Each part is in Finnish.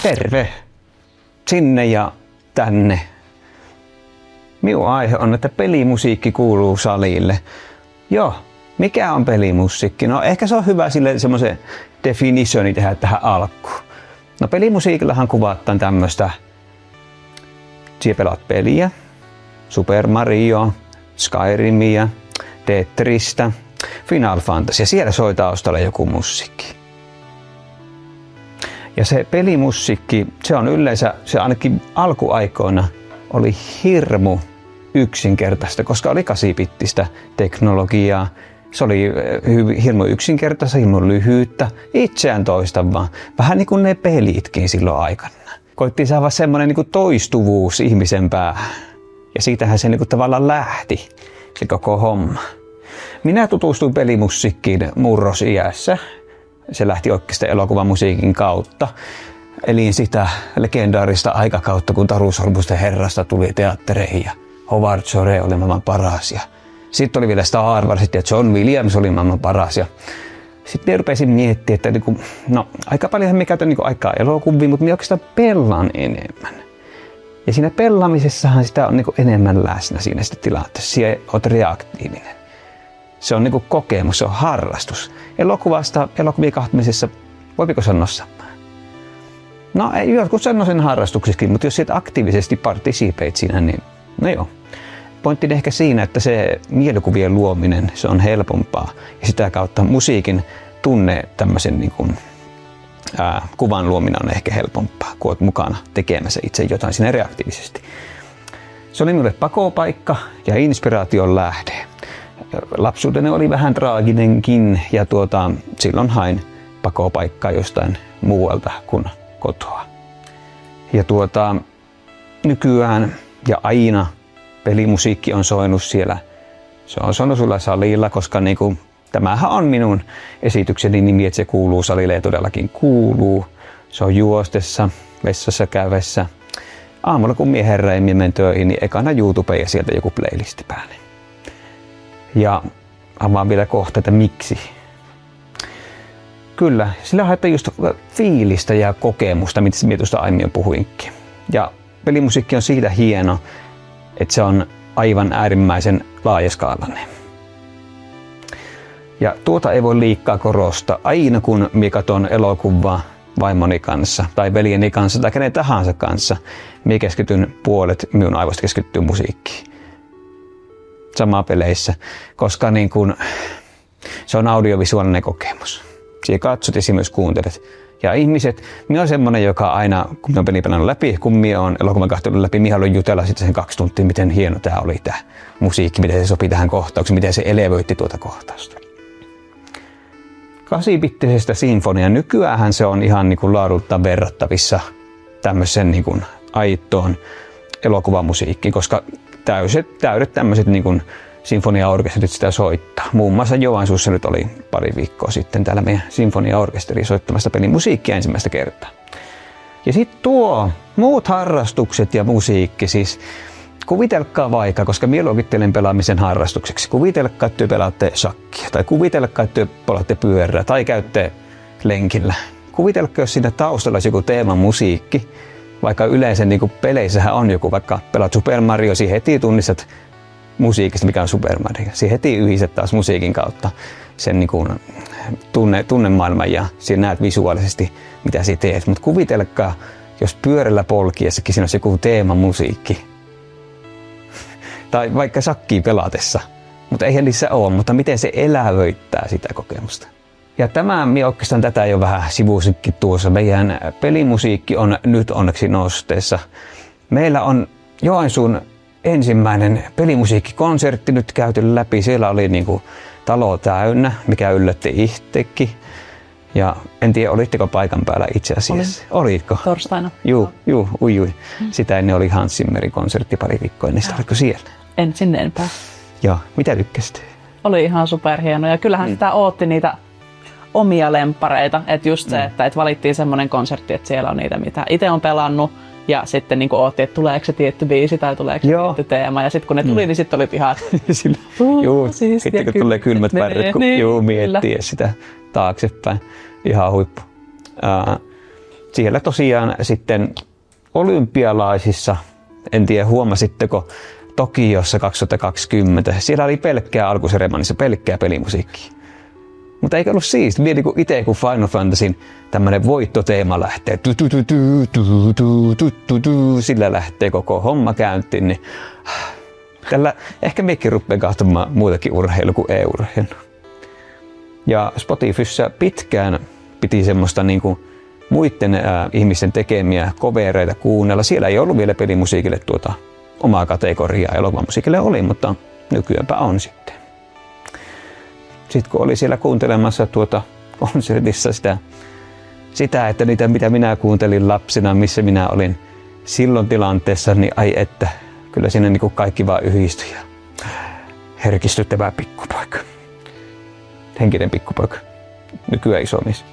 Terve! Sinne ja tänne. Minun aihe on, että pelimusiikki kuuluu salille. Joo, mikä on pelimusiikki? No ehkä se on hyvä sille semmoisen definitioni tehdä tähän alkuun. No pelimusiikillahan kuvataan tämmöistä, siellä pelaat peliä, Super Mario, Skyrimia, Tetristä, Final Fantasy ja siellä soi taustalla joku musiikki. Ja se pelimusiikki, se on yleensä, se ainakin alkuaikoina oli hirmu yksinkertaista, koska oli 8-bittistä teknologiaa. Se oli hirmu yksinkertaista, hirmu lyhyyttä, itseään toistavaa. Vähän niin kuin ne pelitkin silloin aikana. Koittiin saada semmoinen niin kuin toistuvuus ihmisen päähän. Ja siitähän se niin kuin tavallaan lähti, se koko homma. Minä tutustuin pelimusiikkiin murrosiässä. Se lähti oikeastaan elokuvamusiikin kautta. Elin sitä legendaarista aikakautta, kun Taru Sormusten herrasta tuli teattereihin ja Howard Shore oli maailman paras. Sitten oli vielä Star Wars ja John Williams oli maailman paras. Sitten rupesin miettimään, että no, aika paljon me käytän aikaa elokuviin, mutta minä oikeastaan pelaan enemmän. Ja siinä pelaamisessahan sitä on enemmän läsnä siinä tilanteessa. Siellä olet reaktiivinen. Se on kokemus, se on harrastus. Elokuvien kahtamisessa, voiko sanoa samaa? No jotkut sanoo sen harrastuksikin, mutta jos sieltä aktiivisesti participate siinä, niin no joo. Pointti on ehkä siinä, että se mielikuvien luominen, se on helpompaa. Ja sitä kautta musiikin tunne tämmöisen kuvan luominen on ehkä helpompaa, kun olet mukana tekemässä itse jotain siinä reaktiivisesti. Se oli minulle pakopaikka ja inspiraation lähde. Lapsuuteni oli vähän traaginenkin ja silloin hain pakopaikkaa jostain muualta kuin kotoa. Ja nykyään ja aina pelimusiikki on soinut siellä. Se on soinut sulla salilla, koska tämähän on minun esitykseni nimi, että se kuuluu salille ja todellakin kuuluu. Se on juostessa, vessassa käydessä. Aamulla kun mie herään ja menen töihin, niin ekana YouTubeen ja sieltä joku playlisti päälle. Ja avaan vielä kohta, että miksi. Kyllä, sillä haetaan just fiilistä ja kokemusta, mitä tuosta aiemmin puhuinkin. Ja pelimusiikki on siitä hieno, että se on aivan äärimmäisen laajaskaalainen. Ja tuota ei voi liikaa korostaa. Aina kun minä katson elokuvaa vaimoni kanssa tai veljeni kanssa tai kenen tahansa kanssa, minä keskityn puolet minun aivoista keskittyy musiikkiin. Samaa peleissä, koska se on audiovisuaalinen kokemus. Siellä katsot ja myös kuuntelet. Ja ihmiset, minä olen semmoinen, joka aina, kun minä olen peli pelannut läpi, kun minä olen elokuvan katsonut läpi, minä haluan jutella sitten sen 2 tuntia, miten hieno tämä oli tämä musiikki, miten se sopi tähän kohtaukseen, miten se elevöitti tuota kohtausta. 8-bittisestä sinfonia, nykyäänhän se on ihan laadultaan verrattavissa tämmöisen aitoon elokuvamusiikkiin, koska täydet tämmöiset sinfoniaorkesterit sitä soittaa. Muun muassa Joensuussa nyt oli pari viikkoa sitten täällä meidän sinfoniaorkesteri soittamassa pelimusiikkia ensimmäistä kertaa. Ja sitten muut harrastukset ja musiikki, siis kuvitelkaa vaikka, koska minä luokittelen pelaamisen harrastukseksi. Kuvitelkaa, että te pelaatte shakkia tai kuvitelkaa, että te pelaatte pyörää tai käytte lenkillä. Kuvitelkaa, jos siinä taustalla olisi joku teeman musiikki, vaikka yleensä peleissähän on joku, vaikka pelaat Super Mario, siihen heti tunnistat musiikista, mikä on Super Mario. Siihen heti yhdistät taas musiikin kautta sen tunnemaailman ja siinä näet visuaalisesti, mitä sinä teet. Mutta kuvitelkaa, jos pyörällä polkiessakin siinä olisi joku teemamusiikki. Tai vaikka shakkiin pelatessa. Mutta eihän niissä ole, mutta miten se elävöittää sitä kokemusta. Ja minä oikeastaan tätä jo vähän sivusinkin tuossa. Meidän pelimusiikki on nyt onneksi nosteessa. Meillä on Joensuun ensimmäinen pelimusiikkikonsertti nyt käyty läpi. Siellä oli talo täynnä, mikä yllätti itsekin. Ja en tiedä, olitteko paikan päällä itse asiassa? Olitko? Torstaina. Juu. Sitä ennen oli Hans Zimmerin konsertti pari viikkoa ennen. Oliko siellä? En sinne en pääse. Joo, mitä tykkäsit? Oli ihan superhieno ja kyllähän sitä ootti niitä omia lempareita. Että just se, että valittiin semmoinen konsertti, että siellä on niitä, mitä itse on pelannut. Ja sitten ootti, että tuleeko se tietty biisi tai tuleeko se tietty teema. Ja sitten kun ne tuli, niin sitten oli pihat. Joo, sitten kun tulee kylmät värit, kun miettii sitä taaksepäin. Ihan huippu. siellä tosiaan sitten olympialaisissa, en tiedä huomasitteko, Tokiossa 2020, siellä oli pelkkää alkuseremonissa, pelkkää pelimusiikkia. Mutta eikö ollut siistiä? Mietin kun itse, kun Final Fantasyn tämmönen voittoteema lähtee, sillä lähtee koko homma käyntiin, niin tällä ehkä mekin rupeaa katsomaan muutakin urheilua kuin e-urheilu. Ja Spotifyssä pitkään piti semmoista niinku muiden ihmisten tekemiä covereita kuunnella. Siellä ei ollut vielä pelimusiikille omaa kategoriaa, elokuvamusiikille oli, mutta nykyäänpä on sitten. Sitten kun oli siellä kuuntelemassa konsertissa sitä, että niitä mitä minä kuuntelin lapsena, missä minä olin silloin tilanteessa, niin ai että, kyllä siinä niin kuin kaikki vaan yhdistyi. Herkistyttävä pikkupoika. Henkinen pikkupoika. Nykyään iso mies.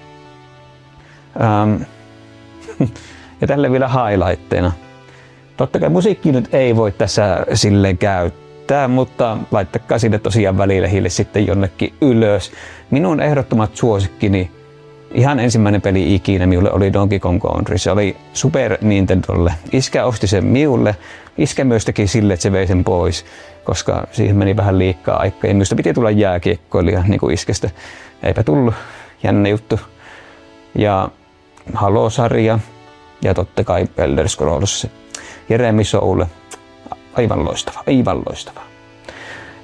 Ja tälle vielä highlightteina. Totta kai musiikki nyt ei voi tässä silleen käyttää, mutta laittakaa sinne tosiaan välilehille sitten jonnekin ylös. Minun ehdottomat suosikkini, ihan ensimmäinen peli ikinä minulle oli Donkey Kong Country. Se oli Super Nintendolle. Iskä osti sen minulle. Iskä myös teki sille, että se vei sen pois, koska siihen meni vähän liikaa aikaa. Ja minusta piti tulla jääkiekkoilija niin kuin iskestä. Eipä tullut. Jännä juttu. Ja Halo-sarja ja totta kai Elder Scrolls. Jeremy Soule. Aivan loistava, aivan loistava.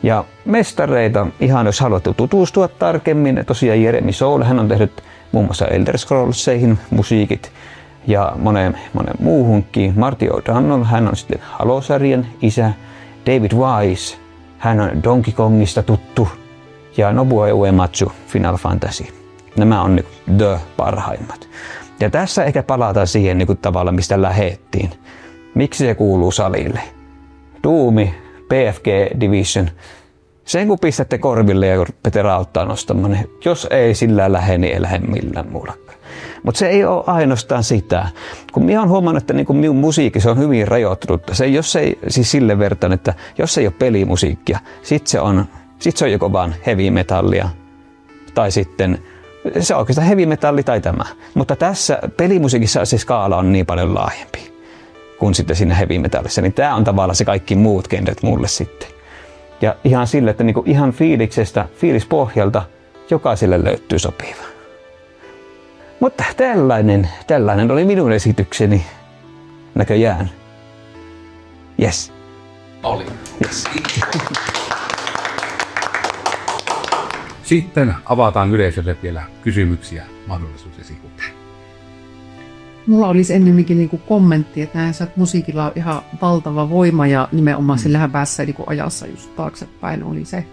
Ja mestareita, ihan jos haluatte tutustua tarkemmin, tosiaan Jeremy Soule, hän on tehnyt muun muassa Elder Scrollseihin musiikit ja monen muuhunkin. Marty O'Donnell, hän on sitten Halo-sarjan isä. David Wise, hän on Donkey Kongista tuttu. Ja Nobuo Uematsu, Final Fantasy. Nämä on the parhaimmat. Ja tässä ehkä palataan siihen niin tavalla, mistä lähettiin. Miksi se kuuluu salille? Doomi, PFG Division. Sen kun pistätte korville ja rupeatte rauttaa nostamaan, niin jos ei sillä lähde, niin ei lähde millään muullakaan. Mutta se ei ole ainoastaan sitä. Kun minä olen huomannut, että niin minun musiikki se on hyvin rajoittunut. Jos ei siis sille vertaan, että jos ei ole pelimusiikkia, sit se on joko vaan heavy metallia tai sitten se on oikeastaan heavy metalli tai tämä. Mutta tässä pelimusiikissa se skaala on niin paljon laajempi kuin sitten siinä heavy metallissa. Niin tämä on tavallaan se kaikki muut genret mulle sitten. Ja ihan sille, että niinku ihan fiilispohjalta jokaiselle löytyy sopiva. Mutta tällainen oli minun esitykseni näköjään. Yes. Oli. Yes. Sitten avataan yleisölle vielä kysymyksiä, mahdollisuus esittää. Mulla olisi ennemminkin niinku kommentti, että näen, että musiikilla on ihan valtava voima ja nimenomaan sillähän päässä niinku ajassa just taaksepäin oli se.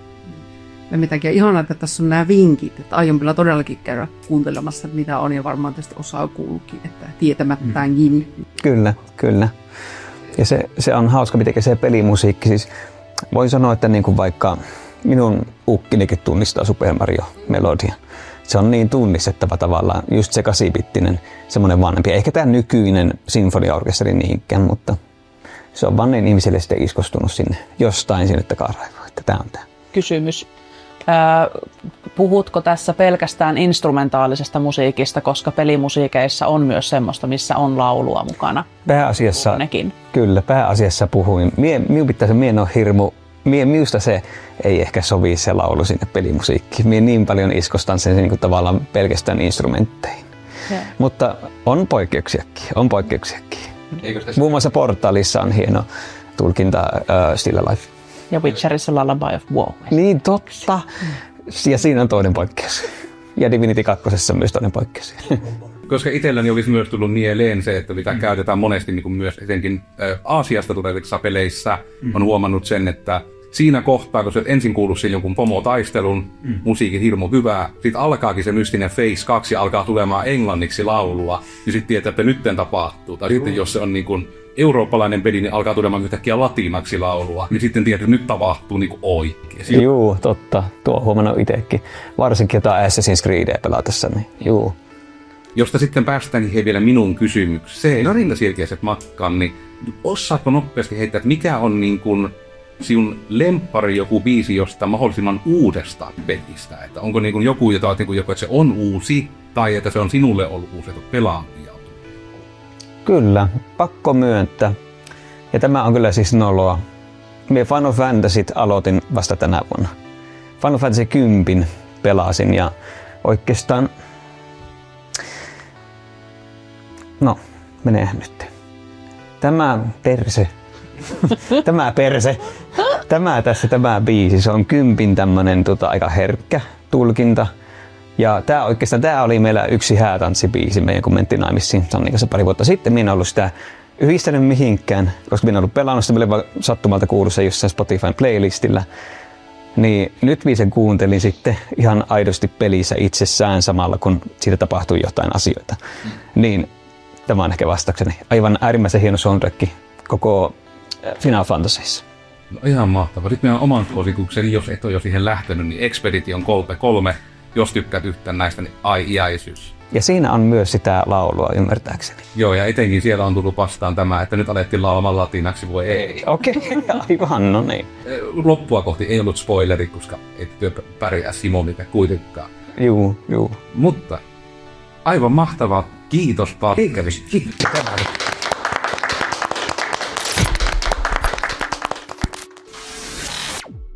Ja mitäkin ihanaa, että tässä on nämä vinkit, että aion kyllä todellakin käydä kuuntelemassa, että mitä on ja varmaan tästä osaa kuulukin, että tietämättäänkin. Kyllä. Ja se on hauska, miten se pelimusiikki, siis voin sanoa, että niin kuin vaikka minun ukkinikin tunnistaa Super Mario-melodian. Se on niin tunnistettava tavallaan, just se 8-bittinen, semmoinen vanhempi. Eikä tämä nykyinen sinfoniaorkesteri niinkään, mutta se on vaan niin ihmisille sitten iskostunut sinne jostain sinne takaraivoon, että tämä on tämä. Kysymys. Puhutko tässä pelkästään instrumentaalisesta musiikista, koska pelimusiikeissa on myös semmoista, missä on laulua mukana? Pääasiassa, nekin. Kyllä, pääasiassa puhuin. Minun on hirmu. Minusta se ei ehkä sovi se laulu sinne pelimusiikkiin. Minä niin paljon iskostan sen niin kuin tavallaan pelkästään instrumentteihin. Yeah. Mutta on poikkeuksiakin. Muun muassa Portalissa on hieno tulkinta Still Alive. Ja Witcherissa Lullaby of War. Niin totta. Ja siinä on toinen poikkeus. Ja Divinity 2 on myös toinen poikkeus. Koska itselläni olisi myös tullut mieleen se, että mitä käytetään monesti niin kuin myös etenkin Aasiasta tulevissa peleissä, on huomannut sen, että siinä kohtaa, kun sä ensin kuullut sen jonkun pomotaistelun, musiikin hirmu hyvää, sitten alkaakin se mystinen Phase 2 ja alkaa tulemaan englanniksi laulua, niin sitten tietää, että nytten tapahtuu. Tai sitten jos se on niin kuin eurooppalainen peli, niin alkaa tulemaan yhtäkkiä latinaksi laulua, niin sitten tiedät, että nyt tapahtuu niin kuin oikein. Juu, totta. Tuo on huomannut itsekin. Varsinkin jotain Assassin's Creedia pelatessa, niin juu. Josta sitten päästäänkin vielä minun kysymykseen. No niin, selkeäiset matkaan, niin osaatko nopeasti heittää, että mikä on niin kuin sinun lemppari joku biisi jostain mahdollisimman uudesta pelistä? Että onko niin kuin joku, jota niin kuin, että se on uusi, tai että se on sinulle ollut uusi, että pelaamia? Kyllä, pakko myöntää. Ja tämä on kyllä siis noloa. Minä Final Fantasyt aloitin vasta tänä vuonna. Final Fantasy 10 pelasin ja oikeastaan... No, meneehän nyt. Tämä biisi, se on 10 tämmönen aika herkkä tulkinta. Ja tää oli meillä yksi häätanssibiisi meidän kun mentiin naimisiin Sannin kanssa pari vuotta sitten. Minä en ollut sitä yhdistänyt mihinkään, koska minä en ollut pelannut sitä, meillä sattumalta kuului se jossain Spotifyn playlistillä. Niin nyt minä sen kuuntelin sitten ihan aidosti pelissä itsessään samalla, kun siitä tapahtui jotain asioita. Niin tämä on ehkä vastaukseni. Aivan äärimmäisen hieno soundtrack koko Final Fantasyissa. No ihan mahtavaa. Nyt meidän on oman suosikukseni, jos et ole jo siihen lähtenyt, niin Expedition 3, jos tykkäät yhtään näistä, niin iäisyys. Ja siinä on myös sitä laulua ymmärtääkseni. Joo, ja etenkin siellä on tullut vastaan tämä, että nyt alettiin laulamaan latinaksi, voi ei. Okei, aivan, no niin. Loppua kohti ei ollut spoileri, koska et työ pärjää Simonita kuitenkaan. Juu. Mutta aivan mahtavaa. Kiitos paljon. Kiitos.